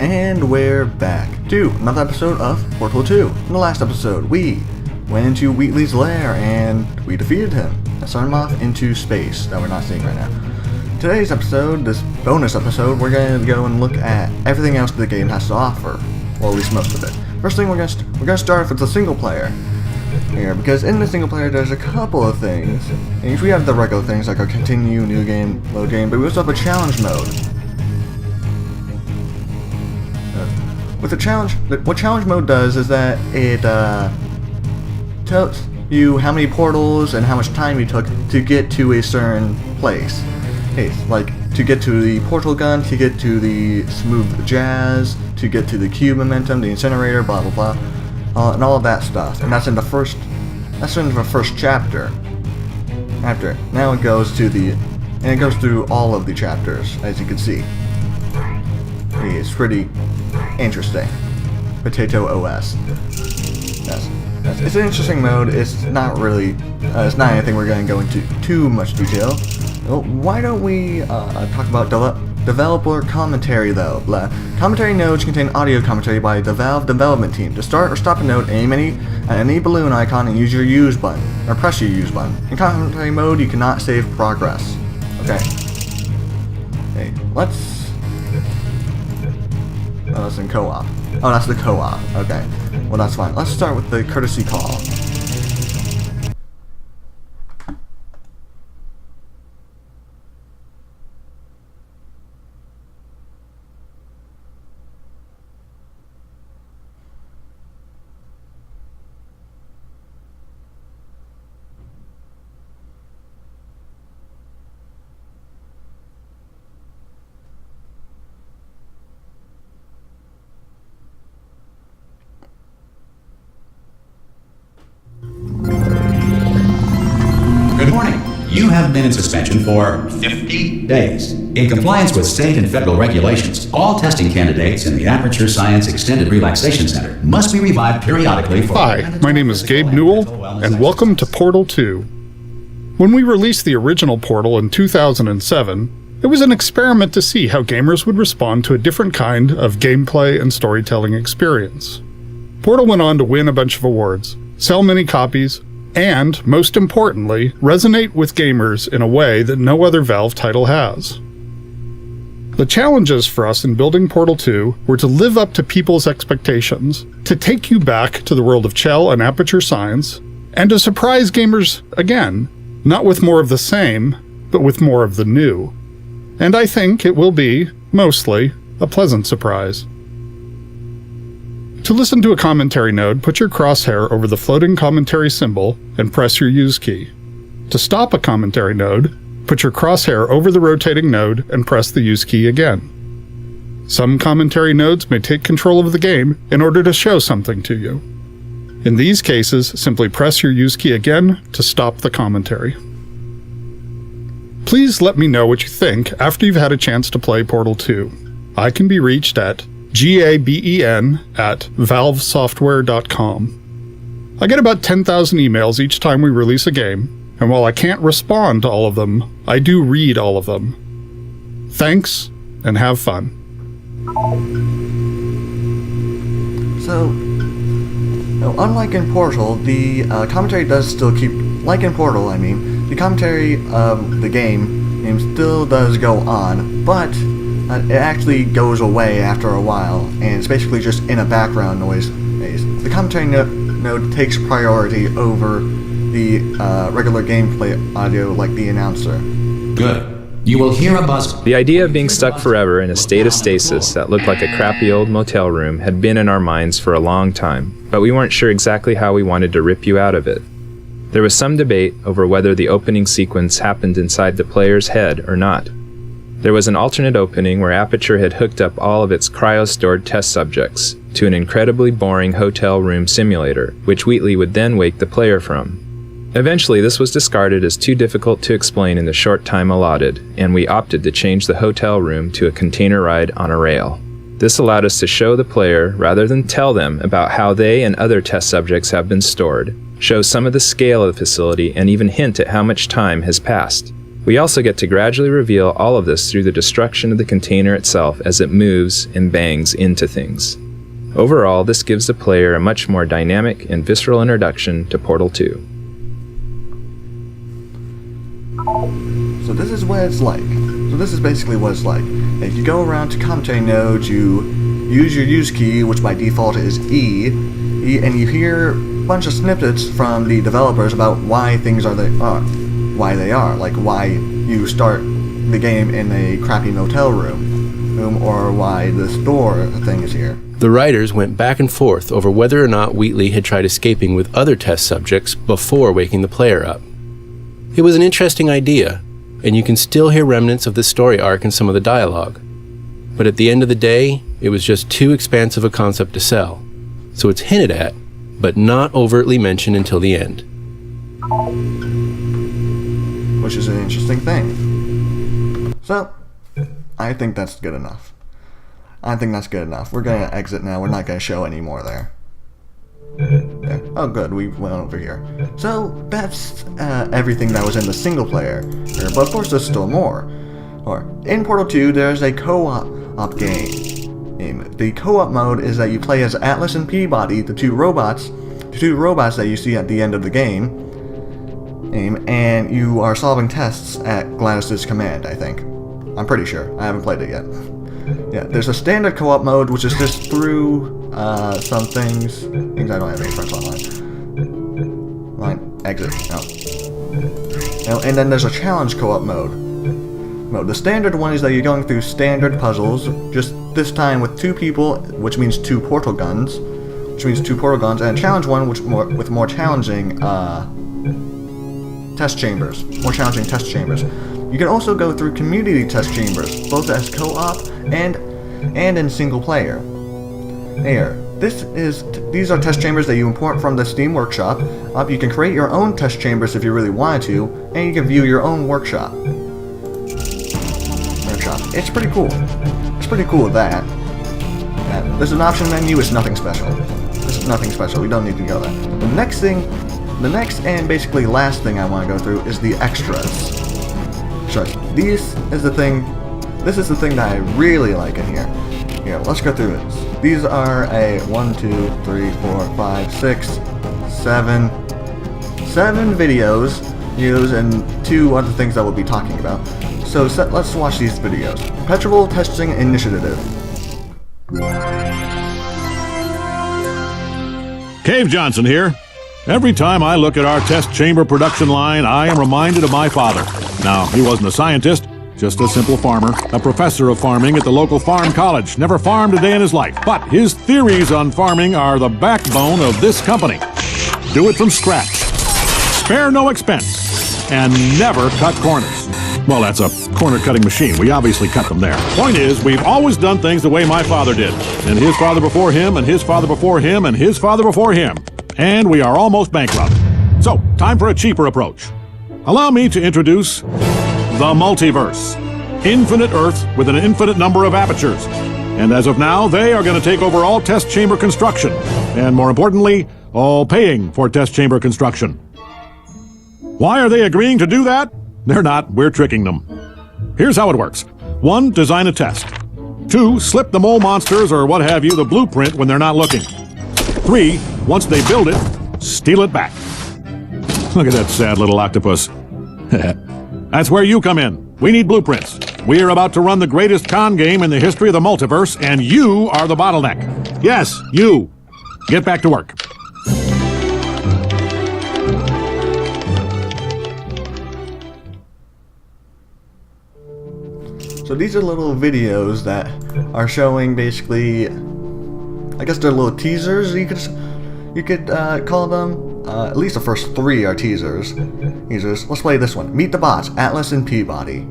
And we're back to another episode of Portal 2. In the last episode, we went into Wheatley's lair and we defeated him and sent him off into space that we're not seeing right now. Today's episode, this bonus episode, we're going to go and look at everything else the game has to offer, or at least most of it. First thing, we're going to start with the single player here, because in the single player there's a couple of things. And we have the regular things like a continue, new game, load game, but we also have a challenge mode. With the challenge, what challenge mode does is that it tells you how many portals and how much time you took to get to a certain place. Hey, like to get to the portal gun, to get to the smooth jazz, to get to the cube momentum, the incinerator, blah blah blah, and all of that stuff. And that's in the first chapter. After it, now it goes to it goes through all of the chapters, as you can see. It's pretty interesting. Potato OS. Yes. It's an interesting mode. It's not really, it's not anything we're going to go into too much detail. Well, why don't we talk about developer commentary though? Commentary nodes contain audio commentary by the Valve development team. To start or stop a node, aim at any balloon icon and use your use button, or press your use button. In commentary mode, you cannot save progress. Okay. Okay, let's... Oh, that's in co-op. Oh, that's the co-op. Okay. Well, that's fine. Let's start with the courtesy call. Good morning. You have been in suspension for 50 days. In compliance with state and federal regulations, all testing candidates in the Aperture Science Extended Relaxation Center must be revived periodically for... Hi, my name is Gabe Newell, and welcome to Portal 2. When we released the original Portal in 2007, it was an experiment to see how gamers would respond to a different kind of gameplay and storytelling experience. Portal went on to win a bunch of awards, sell many copies, and, most importantly, resonate with gamers in a way that no other Valve title has. The challenges for us in building Portal 2 were to live up to people's expectations, to take you back to the world of Chell and Aperture Science, and to surprise gamers again, not with more of the same, but with more of the new. And I think it will be, mostly, a pleasant surprise. To listen to a commentary node, put your crosshair over the floating commentary symbol and press your use key. To stop a commentary node, put your crosshair over the rotating node and press the use key again. Some commentary nodes may take control of the game in order to show something to you. In these cases, simply press your use key again to stop the commentary. Please let me know what you think after you've had a chance to play Portal 2. I can be reached at gaben@valvesoftware.com. I get about 10,000 emails each time we release a game, and while I can't respond to all of them, I do read all of them. Thanks, and have fun. So, unlike in Portal, the commentary does still keep... Like in Portal, I mean, the commentary of the game still does go on, but it actually goes away after a while, and it's basically just in a background noise. The commentary node takes priority over the regular gameplay audio, like the announcer. Good. You will hear a buzz. The idea of being stuck forever in a state of stasis that looked like a crappy old motel room had been in our minds for a long time, but we weren't sure exactly how we wanted to rip you out of it. There was some debate over whether the opening sequence happened inside the player's head or not. There was an alternate opening where Aperture had hooked up all of its cryo-stored test subjects to an incredibly boring hotel room simulator, which Wheatley would then wake the player from. Eventually, this was discarded as too difficult to explain in the short time allotted, and we opted to change the hotel room to a container ride on a rail. This allowed us to show the player, rather than tell them about how they and other test subjects have been stored, show some of the scale of the facility, and even hint at how much time has passed. We also get to gradually reveal all of this through the destruction of the container itself as it moves and bangs into things. Overall, this gives the player a much more dynamic and visceral introduction to Portal 2. So this is what it's like. So this is basically what it's like. If you go around to commentary nodes, you use your use key, which by default is E, and you hear a bunch of snippets from the developers about why things are why they are, like why you start the game in a crappy motel room, or why this door thing is here. The writers went back and forth over whether or not Wheatley had tried escaping with other test subjects before waking the player up. It was an interesting idea, and you can still hear remnants of the story arc in some of the dialogue. But at the end of the day, it was just too expansive a concept to sell, so it's hinted at, but not overtly mentioned until the end. Which is an interesting thing. So, I think that's good enough. I think that's good enough. We're going to exit now. We're not going to show any more there. Yeah. Oh, good. We went over here. So, that's everything that was in the single player. But of course, there's still more. In Portal 2, there's a co-op game. The co-op mode is that you play as Atlas and Peabody, the two robots that you see at the end of the game. And you are solving tests at Gladys's command, I think. I'm pretty sure. I haven't played it yet. Yeah, there's a standard co-op mode, which is just through some things I don't have any friends online. Exit. No, and then there's a challenge co-op mode. The standard one is that you're going through standard puzzles, just this time with 2 people, which means 2 portal guns. And a challenge one, with more challenging test chambers. More challenging test chambers. You can also go through community test chambers, both as co-op and in single player. These are test chambers that you import from the Steam Workshop. You can create your own test chambers if you really wanted to, and you can view your own workshop. It's pretty cool. It's pretty cool with that. There's an option menu. It's nothing special. We don't need to go there. The next and basically last thing I want to go through is the extras. So this is the thing that I really like in here. Here, let's go through this. These are a 1, 2, 3, 4, 5, 6, 7 videos, and 2 other things that we'll be talking about. So let's watch these videos. Perpetual Testing Initiative. Cave Johnson here. Every time I look at our test chamber production line, I am reminded of my father. Now, he wasn't a scientist, just a simple farmer, a professor of farming at the local farm college. Never farmed a day in his life, but his theories on farming are the backbone of this company. Do it from scratch. Spare no expense. And never cut corners. Well, that's a corner-cutting machine. We obviously cut them there. Point is, we've always done things the way my father did. And his father before him, and his father before him, and his father before him. And we are almost bankrupt. So, time for a cheaper approach. Allow me to introduce the Multiverse. Infinite Earths with an infinite number of apertures. And as of now, they are going to take over all test chamber construction. And more importantly, all paying for test chamber construction. Why are they agreeing to do that? They're not. We're tricking them. Here's how it works. 1, design a test. 2, slip the mole monsters or what have you the blueprint when they're not looking. 3, once they build it, steal it back. Look at that sad little octopus. That's where you come in. We need blueprints. We are about to run the greatest con game in the history of the multiverse, and you are the bottleneck. Yes, you. Get back to work. So these are little videos that are showing basically, I guess they're little teasers. You could call them. At least the first 3 are teasers. Let's play this one. Meet the bots, Atlas and Peabody.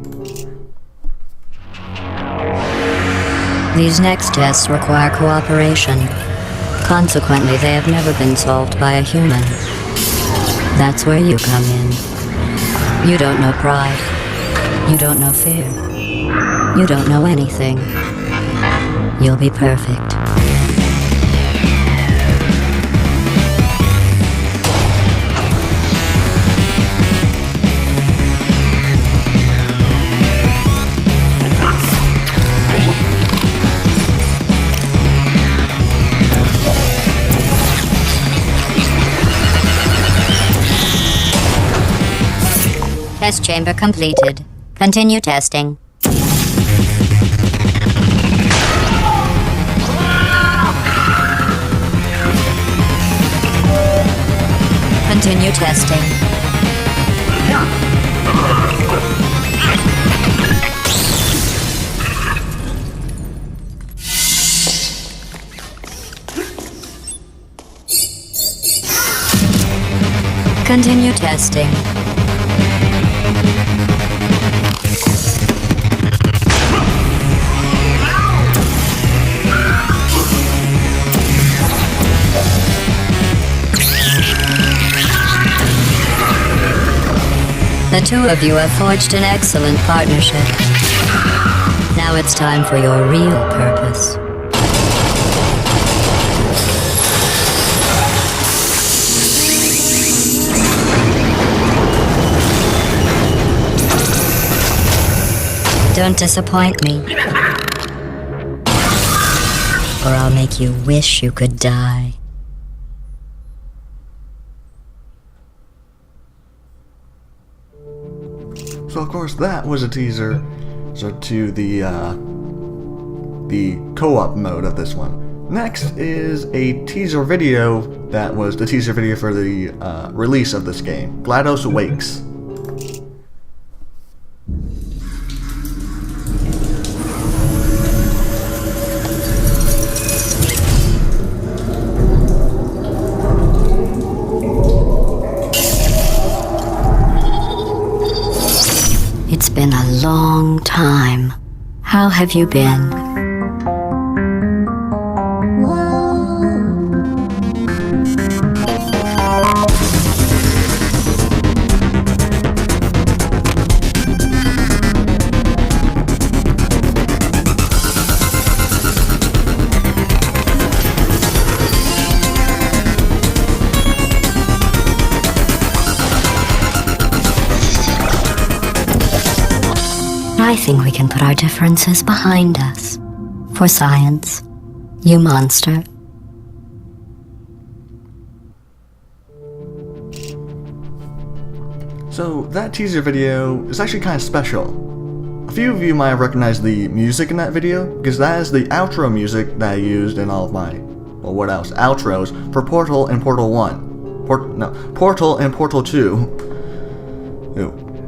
These next tests require cooperation. Consequently, they have never been solved by a human. That's where you come in. You don't know pride. You don't know fear. You don't know anything. You'll be perfect. Test chamber completed. Continue testing. Continue testing. Continue testing. The two of you have forged an excellent partnership. Now it's time for your real purpose. Don't disappoint me, or I'll make you wish you could die. So of course that was a teaser to the co-op mode of this one. Next is a teaser video that was the teaser video for the release of this game, GLaDOS Awakes. It's been a long time. How have you been? I think we can put our differences behind us. For science. You monster. So that teaser video is actually kind of special. A few of you might have recognized the music in that video, because that is the outro music that I used in all of my, well, what else, outros for Portal and Portal 1. Portal and Portal 2.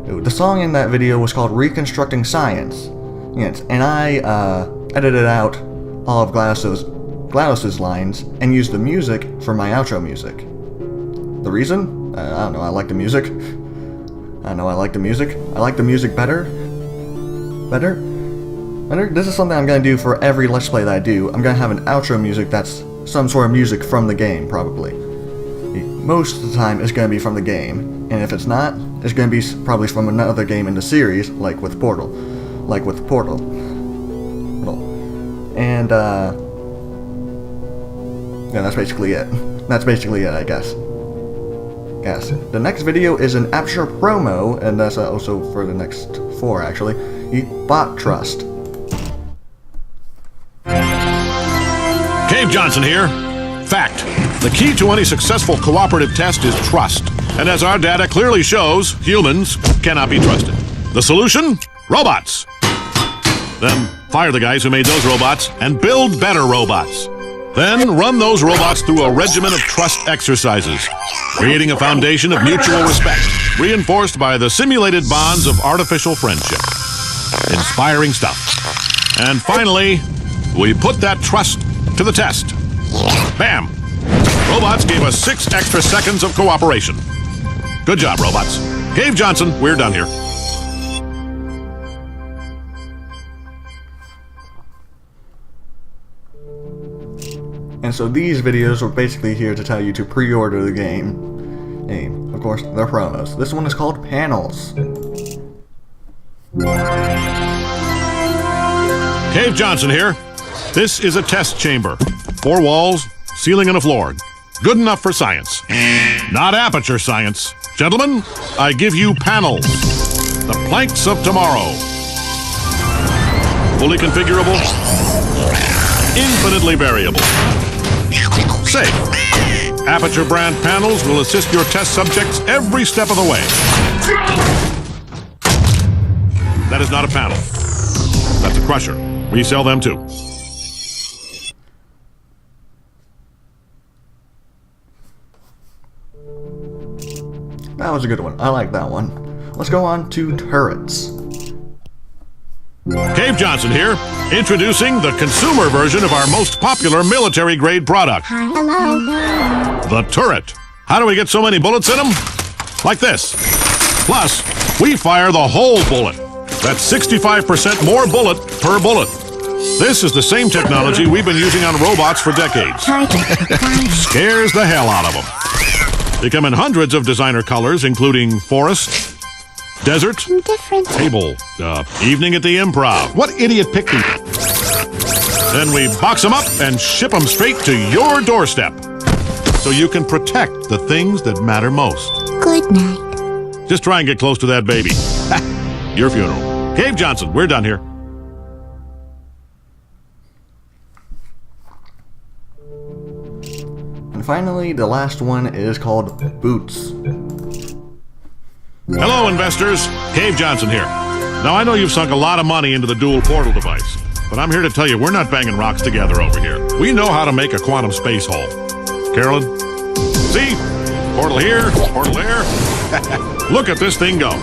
The song in that video was called Reconstructing Science. Yes, and I edited out all of GLaDOS's lines and used the music for my outro music. The reason? I don't know, I like the music. I like the music better. This is something I'm gonna do for every Let's Play that I do. I'm gonna have an outro music that's some sort of music from the game, probably. Most of the time, it's gonna be from the game. And if it's not, it's going to be probably from another game in the series, like with Portal. And, yeah, that's basically it. I guess. The next video is an Aperture promo, and that's also for the next 4, actually. Bot Trust. Cave Johnson here. Fact. The key to any successful cooperative test is trust. And as our data clearly shows, humans cannot be trusted. The solution? Robots. Then fire the guys who made those robots and build better robots. Then run those robots through a regimen of trust exercises, creating a foundation of mutual respect, reinforced by the simulated bonds of artificial friendship. Inspiring stuff. And finally, we put that trust to the test. Bam! Robots gave us 6 extra seconds of cooperation. Good job, robots. Cave Johnson, we're done here. And so these videos are basically here to tell you to pre-order the game. Of course, they're promos. This one is called Panels. Cave Johnson here. This is a test chamber. 4 walls, ceiling and a floor. Good enough for science. Not aperture science. Gentlemen, I give you panels. The planks of tomorrow. Fully configurable. Infinitely variable. Safe. Aperture brand panels will assist your test subjects every step of the way. That is not a panel. That's a crusher. We sell them too. That was a good one. I like that one. Let's go on to turrets. Cave Johnson here, introducing the consumer version of our most popular military-grade product. Hello. The turret. How do we get so many bullets in them? Like this. Plus, we fire the whole bullet. That's 65% more bullet per bullet. This is the same technology we've been using on robots for decades. Scares the hell out of them. They come in hundreds of designer colors, including forest, desert, table, evening at the Improv. What idiot picked these? Then we box them up and ship them straight to your doorstep, so you can protect the things that matter most. Good night. Just try and get close to that baby. Your funeral. Cave Johnson, we're done here. And finally, the last one is called boots. Hello, investors. Cave Johnson here. Now, I know you've sunk a lot of money into the dual portal device, but I'm here to tell you we're not banging rocks together over here. We know how to make a quantum space hole. Carolyn? See? Portal here, portal there. Look at this thing go.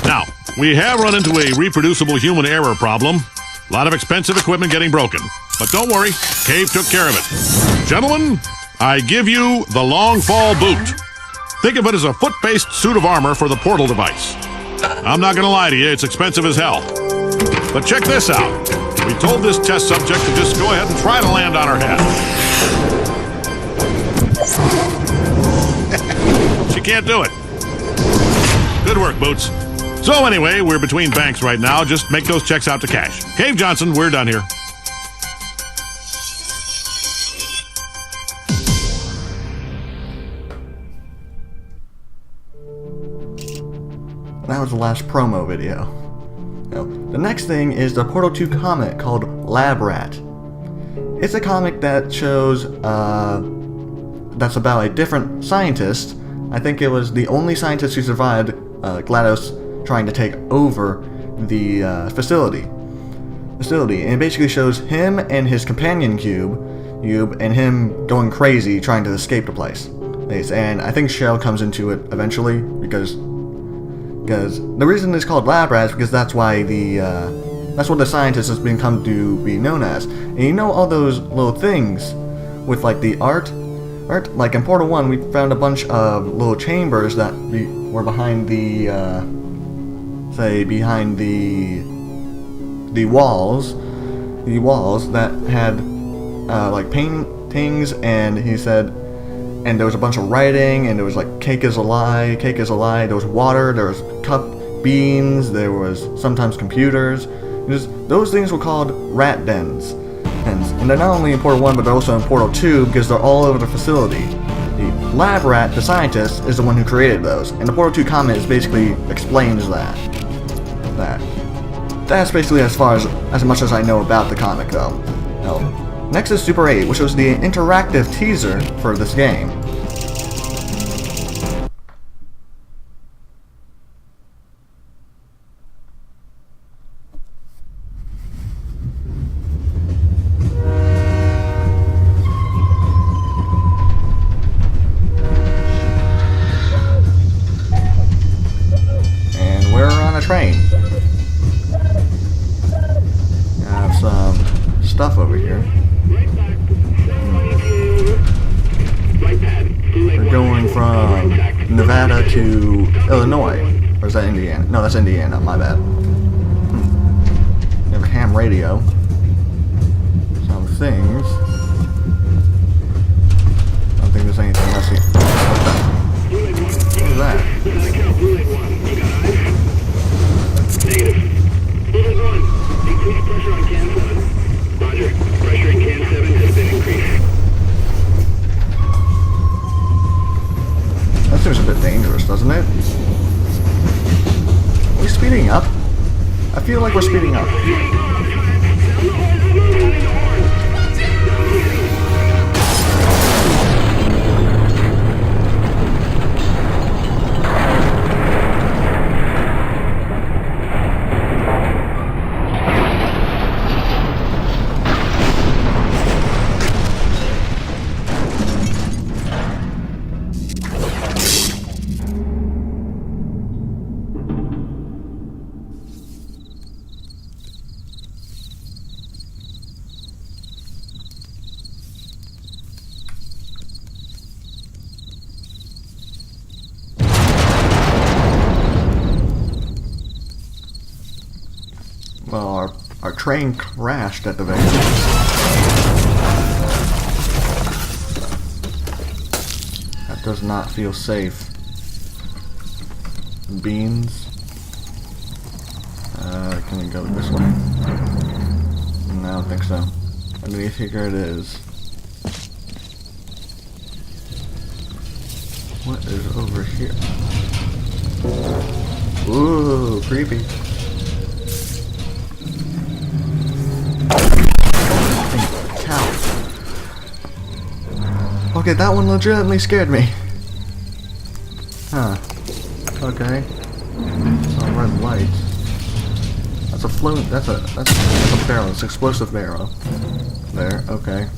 Now, we have run into a reproducible human error problem. A lot of expensive equipment getting broken. But don't worry, Cave took care of it. Gentlemen, I give you the Long Fall Boot. Think of it as a foot-based suit of armor for the portal device. I'm not gonna lie to you, it's expensive as hell. But check this out. We told this test subject to just go ahead and try to land on her head. She can't do it. Good work, Boots. So anyway, we're between banks right now. Just make those checks out to cash. Cave Johnson, we're done here. That was the last promo video. Now, the next thing is the Portal 2 comic called Lab Rat. It's a comic that shows, that's about a different scientist. I think it was the only scientist who survived GLaDOS trying to take over the facility. And it basically shows him and his companion cube, and him going crazy trying to escape the place. And I think Shell comes into it eventually because the reason it's called Lab Rat is because that's why that's what the scientist has come to be known as. And you know all those little things with like the art, like in Portal 1 we found a bunch of little chambers that were behind the walls that had like paintings, and he said, and there was a bunch of writing, and there was like cake is a lie, there was water, there was cup beans, there was sometimes computers. Those things were called rat dens. And they're not only in Portal 1, but they're also in Portal 2 because they're all over the facility. The Lab Rat, the scientist, is the one who created those, and the Portal 2 comic basically explains that. That's basically as much as I know about the comic, though. Now, next is Super 8, which was the interactive teaser for this game. And we're on a train. I have some stuff over here. We're going from Nevada to Illinois. Or is that Indiana? No, that's Indiana, my bad. We have a ham radio. Some things. I don't think there's anything else here. What is that? Increase pressure on can 7. Roger. Pressure in can 7 has been increased. That seems a bit dangerous, doesn't it? Are we speeding up? I feel like we're speeding up. train crashed at the very end. That does not feel safe. Beans. Can we go this way? No, I don't think so. Underneath here it is. What is over here? Ooh, creepy. Cow. Okay, that one legitimately scared me. Huh. Okay. Some red lights. That's a float. That's a barrel. It's an explosive barrel. There. Okay.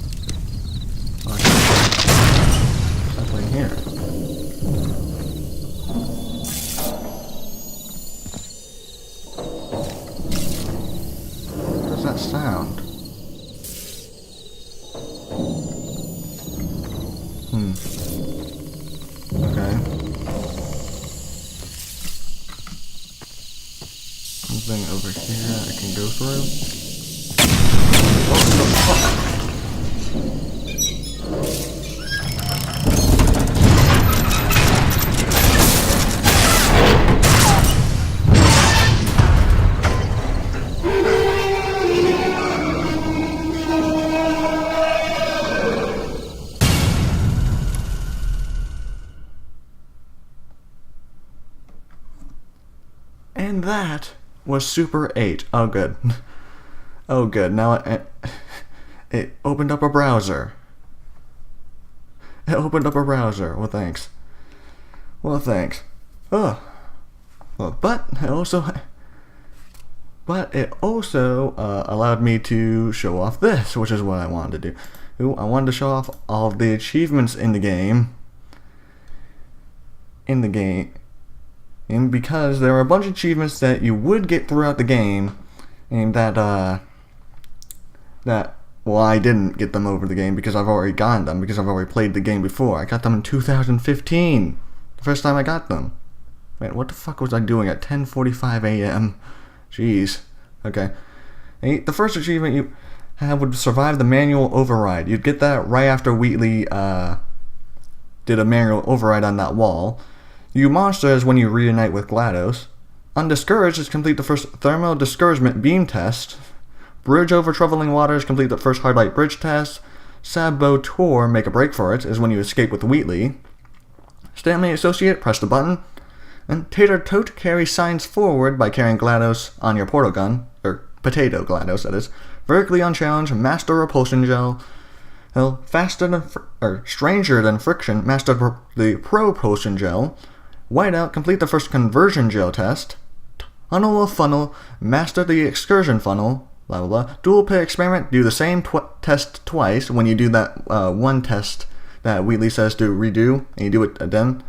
Something here. What does that sound? Okay. Something over here I can go through. What the fuck? And that was Super 8. Oh, good. Oh, good. Now it opened up a browser. It opened up a browser. Well, thanks. Well, thanks. Oh. Well, but it also allowed me to show off this, which is what I wanted to do. I wanted to show off all of the achievements in the game. And because there are a bunch of achievements that you would get throughout the game, and that well, I didn't get them over the game because I've already gotten them, because I've already played the game before. I got them in 2015, the first time I got them. Wait, what the fuck was I doing at 10:45 a.m.? Jeez. Okay. And the first achievement you have would survive the manual override. You'd get that right after Wheatley did a manual override on that wall. You monsters when you reunite with GLaDOS. Undiscouraged is complete the first thermal discouragement beam test. Bridge over troubling waters, complete the first hard light bridge test. Saboteur, make a break for it, is when you escape with Wheatley. Stalemate associate, press the button. And Tater Tote carry signs forward by carrying GLaDOS on your portal gun, or potato GLaDOS that is. Vertically unchallenged, master repulsion gel. Faster than stranger than friction, master the propulsion gel. Whiteout, complete the first conversion gel test. Tunnel of funnel, master the excursion funnel. Blah blah blah. Dual pit experiment, do the same test twice. When you do that one test that Wheatley says to redo, and you do it then.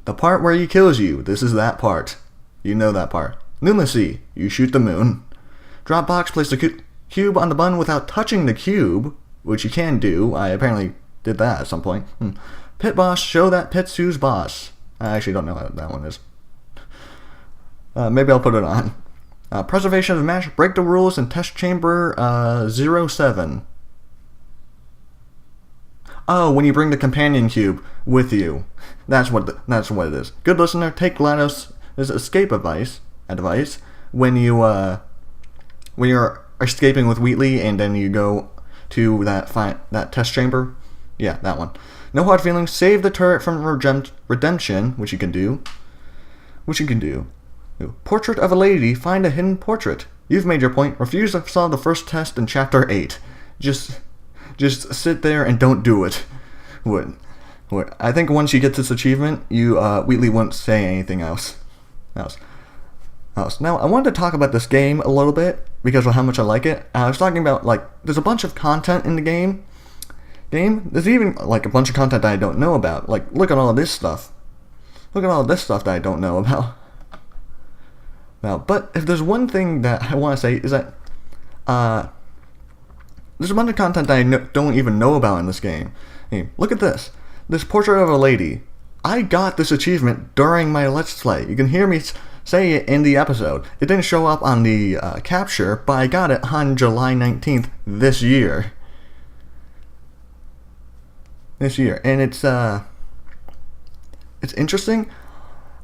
The part where he kills you, this is that part. You know that part. Lunacy, you shoot the moon. Dropbox, place the cube on the button without touching the cube, which you can do. I apparently did that at some point. Pit boss, show that pit's who's boss. I actually don't know what that one is. Maybe I'll put it on. Preservation of match, break the rules in test chamber 07. Oh, when you bring the companion cube with you. That's what it is. Good listener, take GLaDOS' escape advice when you're escaping with Wheatley and then you go to that test chamber. Yeah, that one. No hard feelings. Save the turret from redemption, which you can do. Portrait of a lady. Find a hidden portrait. You've made your point. Refuse to solve the first test in chapter 8. Just sit there and don't do it. What? I think once you get this achievement, Wheatley won't say anything else. Now, I wanted to talk about this game a little bit because of how much I like it. I was talking about, there's a bunch of content in the game. There's even, a bunch of content that I don't know about. Look at all of this stuff. Look at all of this stuff that I don't know about. But if there's one thing that I want to say is that, there's a bunch of content that I don't even know about in this game. Look at this. This portrait of a lady. I got this achievement during my Let's Play. You can hear me say it in the episode. It didn't show up on the capture, but I got it on July 19th this year. And it's interesting.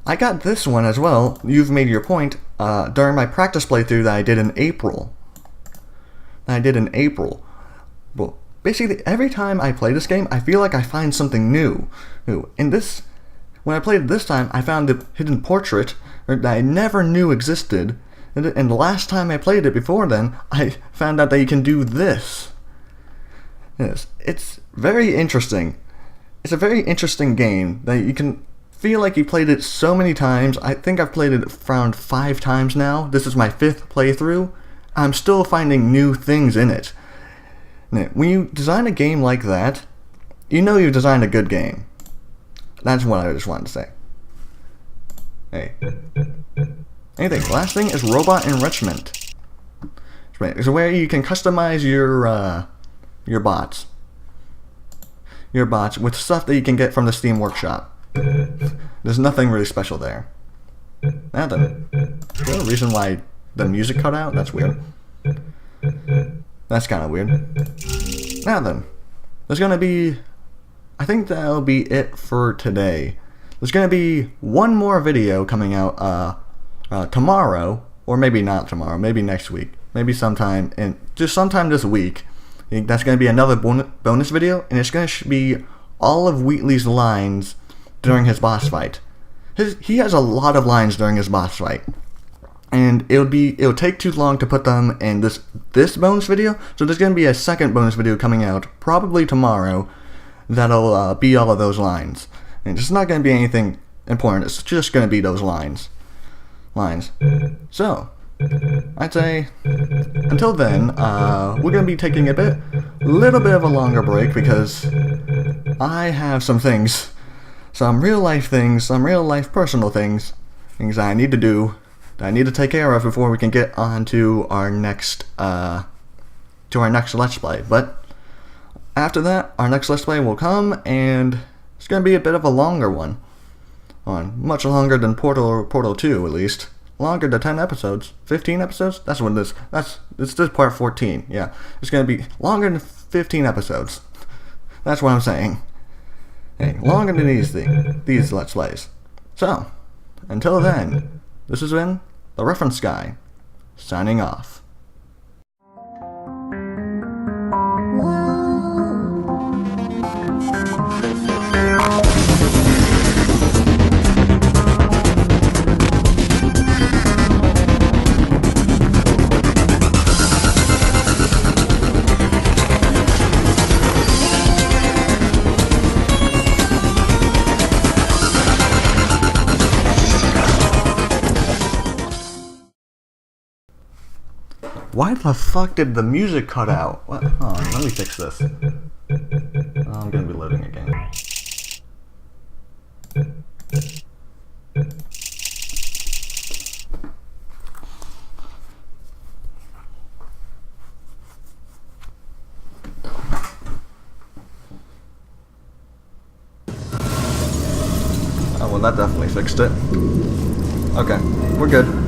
I got this one as well, You've Made Your Point, during my practice playthrough that I did in April. Well, basically, every time I play this game, I feel like I find something new. When I played it this time, I found the hidden portrait that I never knew existed. And the last time I played it before then, I found out that you can do this. Yes, it's very interesting. It's a very interesting game that you can feel like you played it so many times. I think I've played it around 5 times now. This is my 5th playthrough. I'm still finding new things in it. Now, when you design a game like that, you know you've designed a good game. That's what I just wanted to say. Hey. Anything. Last thing is robot enrichment. It's where you can customize your bots. Your bots with stuff that you can get from the Steam Workshop. There's nothing really special there. Now then, is there a reason why the music cut out? That's weird. That's kind of weird. Now then, there's gonna be, I think that'll be it for today. There's gonna be one more video coming out tomorrow, or maybe not tomorrow, maybe next week, maybe sometime this week. That's gonna be another bonus video, and it's gonna be all of Wheatley's lines during his boss fight. He has a lot of lines during his boss fight, and it'll take too long to put them in this bonus video. So there's gonna be a second bonus video coming out probably tomorrow that'll be all of those lines. And it's not gonna be anything important. It's just gonna be those lines. So I'd say until then, we're gonna be taking a little bit of a longer break because I have some real life personal things that I need to do, that I need to take care of before we can get on to our next Let's Play. But after that, our next Let's Play will come, and it's gonna be a bit of a longer one. Much longer than Portal 2, at least. Longer than 10 episodes. 15 episodes? That's what this is part 14. Yeah. It's gonna be longer than 15 episodes. That's what I'm saying. Hey, longer than these Let's Plays. So, until then, this has been The Reference Guy, signing off. Why the fuck did the music cut out? What? Oh, let me fix this. I'm gonna be loading again. Oh, well, that definitely fixed it. Okay, we're good.